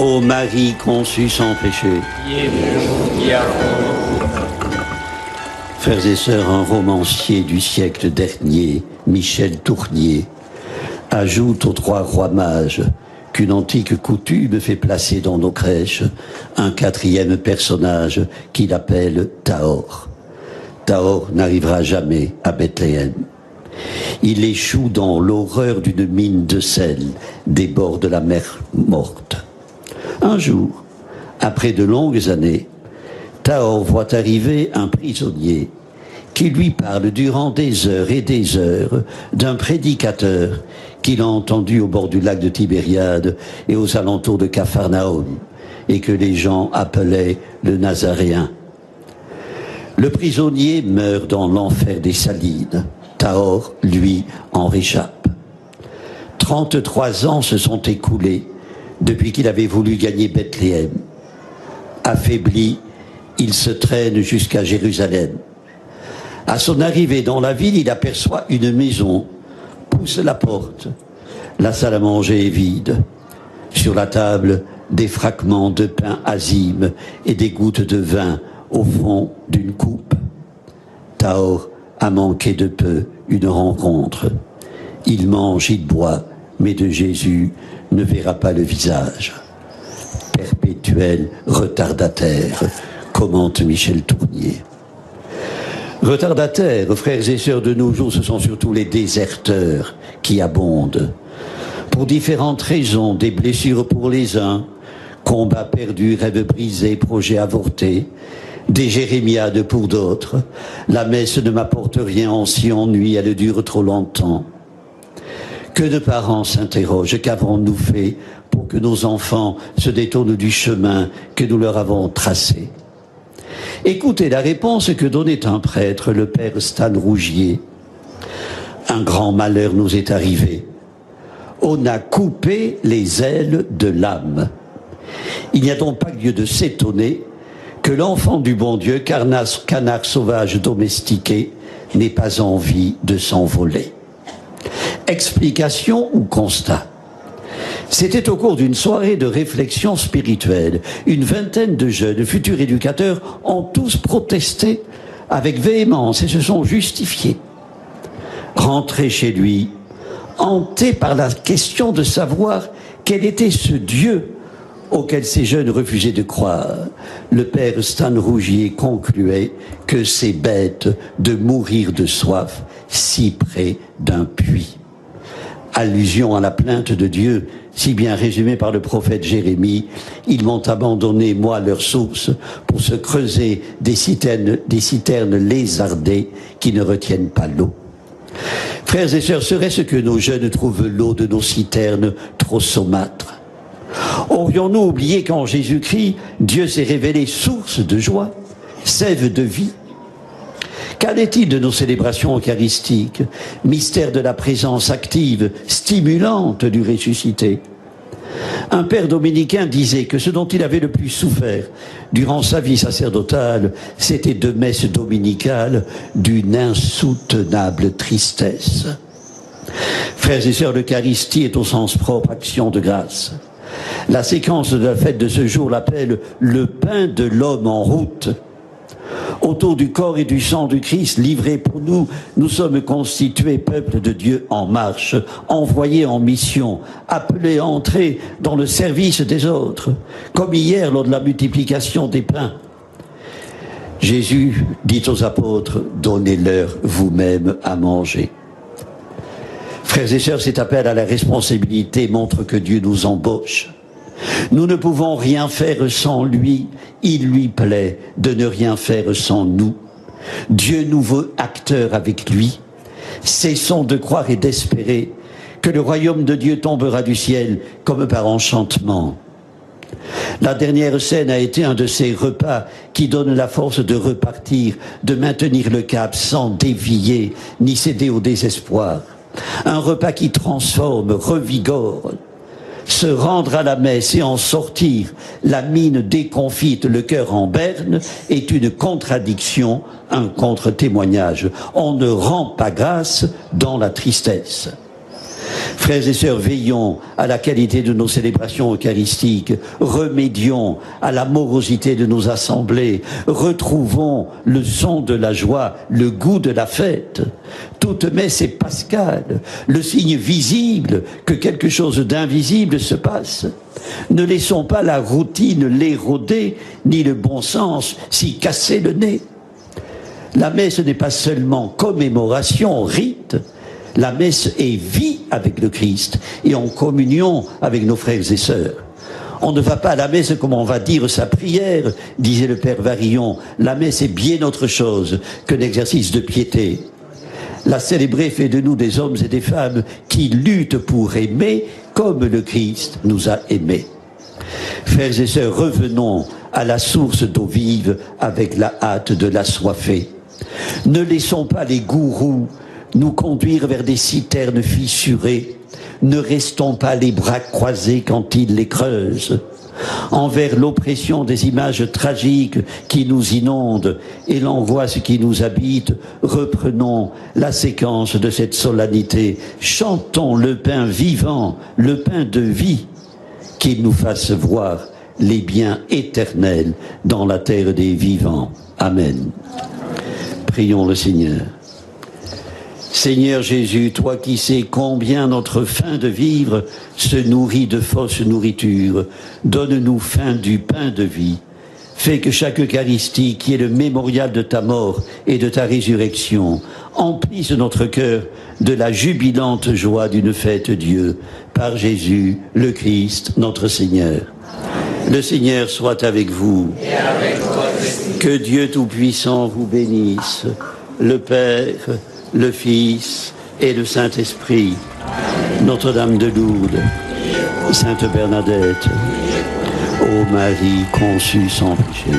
Ô Marie conçue sans péché. Frères et sœurs, un romancier du siècle dernier, Michel Tournier, ajoute aux 3 rois mages qu'une antique coutume fait placer dans nos crèches un 4e personnage qu'il appelle Thaor. Thaor n'arrivera jamais à Bethléem. Il échoue dans l'horreur d'une mine de sel des bords de la mer Morte. Un jour, après de longues années, Thaor voit arriver un prisonnier qui lui parle durant des heures et des heures d'un prédicateur qu'il a entendu au bord du lac de Tibériade et aux alentours de Capharnaüm, et que les gens appelaient le Nazaréen. Le prisonnier meurt dans l'enfer des Salines. Thaor, lui, en réchappe. 33 ans se sont écoulés depuis qu'il avait voulu gagner Bethléem. Affaibli, il se traîne jusqu'à Jérusalem. À son arrivée dans la ville, il aperçoit une maison, pousse la porte. La salle à manger est vide. Sur la table, des fragments de pain azime et des gouttes de vin au fond d'une coupe. Thaor a manqué de peu une rencontre. Il mange, il boit, mais de Jésus ne verra pas le visage. Perpétuel retardataire, commente Michel Tournier. Retardataires, frères et sœurs, de nos jours, ce sont surtout les déserteurs qui abondent. Pour différentes raisons, des blessures pour les uns, combats perdus, rêves brisés, projets avortés, des jérémiades pour d'autres. La messe ne m'apporte rien, on s'y ennuie, elle dure trop longtemps. Que de parents s'interrogent, qu'avons-nous fait pour que nos enfants se détournent du chemin que nous leur avons tracé? Écoutez la réponse que donnait un prêtre, le père Stan Rougier. Un grand malheur nous est arrivé. On a coupé les ailes de l'âme. Il n'y a donc pas lieu de s'étonner que l'enfant du bon Dieu, canard sauvage domestiqué, n'ait pas envie de s'envoler. Explication ou constat? C'était au cours d'une soirée de réflexion spirituelle. Une vingtaine de jeunes futurs éducateurs ont tous protesté avec véhémence et se sont justifiés. Rentré chez lui, hanté par la question de savoir quel était ce Dieu auquel ces jeunes refusaient de croire, le père Stan Rougier concluait que c'est bête de mourir de soif si près d'un puits. Allusion à la plainte de Dieu, si bien résumée par le prophète Jérémie: ils m'ont abandonné, moi, leur source, pour se creuser des citernes lézardées qui ne retiennent pas l'eau. Frères et sœurs, serait-ce que nos jeunes trouvent l'eau de nos citernes trop saumâtre? Aurions-nous oublié qu'en Jésus-Christ, Dieu s'est révélé source de joie, sève de vie? Qu'en est-il de nos célébrations eucharistiques, mystère de la présence active, stimulante du ressuscité? Un père dominicain disait que ce dont il avait le plus souffert durant sa vie sacerdotale, c'était de messes dominicales d'une insoutenable tristesse. Frères et sœurs, l'Eucharistie est au sens propre action de grâce. La séquence de la fête de ce jour l'appelle le pain de l'homme en route. Autour du corps et du sang du Christ livré pour nous, nous sommes constitués peuple de Dieu en marche, envoyés en mission, appelés à entrer dans le service des autres, comme hier lors de la multiplication des pains. Jésus dit aux apôtres: donnez-leur vous-même à manger. Frères et sœurs, cet appel à la responsabilité montre que Dieu nous embauche. Nous ne pouvons rien faire sans lui. Il lui plaît de ne rien faire sans nous. Dieu nous veut acteurs avec lui. Cessons de croire et d'espérer que le royaume de Dieu tombera du ciel comme par enchantement. La dernière scène a été un de ces repas qui donnent la force de repartir, de maintenir le cap sans dévier ni céder au désespoir. Un repas qui transforme, revigore. Se rendre à la messe et en sortir, la mine déconfite, le cœur en berne, est une contradiction, un contre-témoignage. On ne rend pas grâce dans la tristesse. Frères et sœurs, veillons à la qualité de nos célébrations eucharistiques, remédions à la morosité de nos assemblées, retrouvons le son de la joie, le goût de la fête. Toute messe est pascale, le signe visible que quelque chose d'invisible se passe. Ne laissons pas la routine l'éroder, ni le bon sens s'y casser le nez. La messe n'est pas seulement commémoration, rite. La messe est vie avec le Christ et en communion avec nos frères et sœurs. On ne va pas à la messe comme on va dire sa prière, disait le Père Varillon. La messe est bien autre chose qu'un exercice de piété. La célébrer fait de nous des hommes et des femmes qui luttent pour aimer comme le Christ nous a aimés. Frères et sœurs, revenons à la source d'eau vive avec la hâte de l'assoiffé. Ne laissons pas les gourous nous conduire vers des citernes fissurées. Ne restons pas les bras croisés quand ils les creusent. Envers l'oppression des images tragiques qui nous inondent et l'angoisse qui nous habite, reprenons la séquence de cette solennité. Chantons le pain vivant, le pain de vie, qu'il nous fasse voir les biens éternels dans la terre des vivants. Amen. Prions le Seigneur. Seigneur Jésus, toi qui sais combien notre faim de vivre se nourrit de fausse nourriture, donne-nous faim du pain de vie. Fais que chaque Eucharistie, qui est le mémorial de ta mort et de ta résurrection, emplisse notre cœur de la jubilante joie d'une fête Dieu, par Jésus, le Christ, notre Seigneur. Le Seigneur soit avec vous. Et avec votre esprit. Que Dieu Tout-Puissant vous bénisse, le Père, le Fils et le Saint-Esprit. Notre-Dame de Lourdes, Sainte Bernadette, ô Marie conçue sans péché.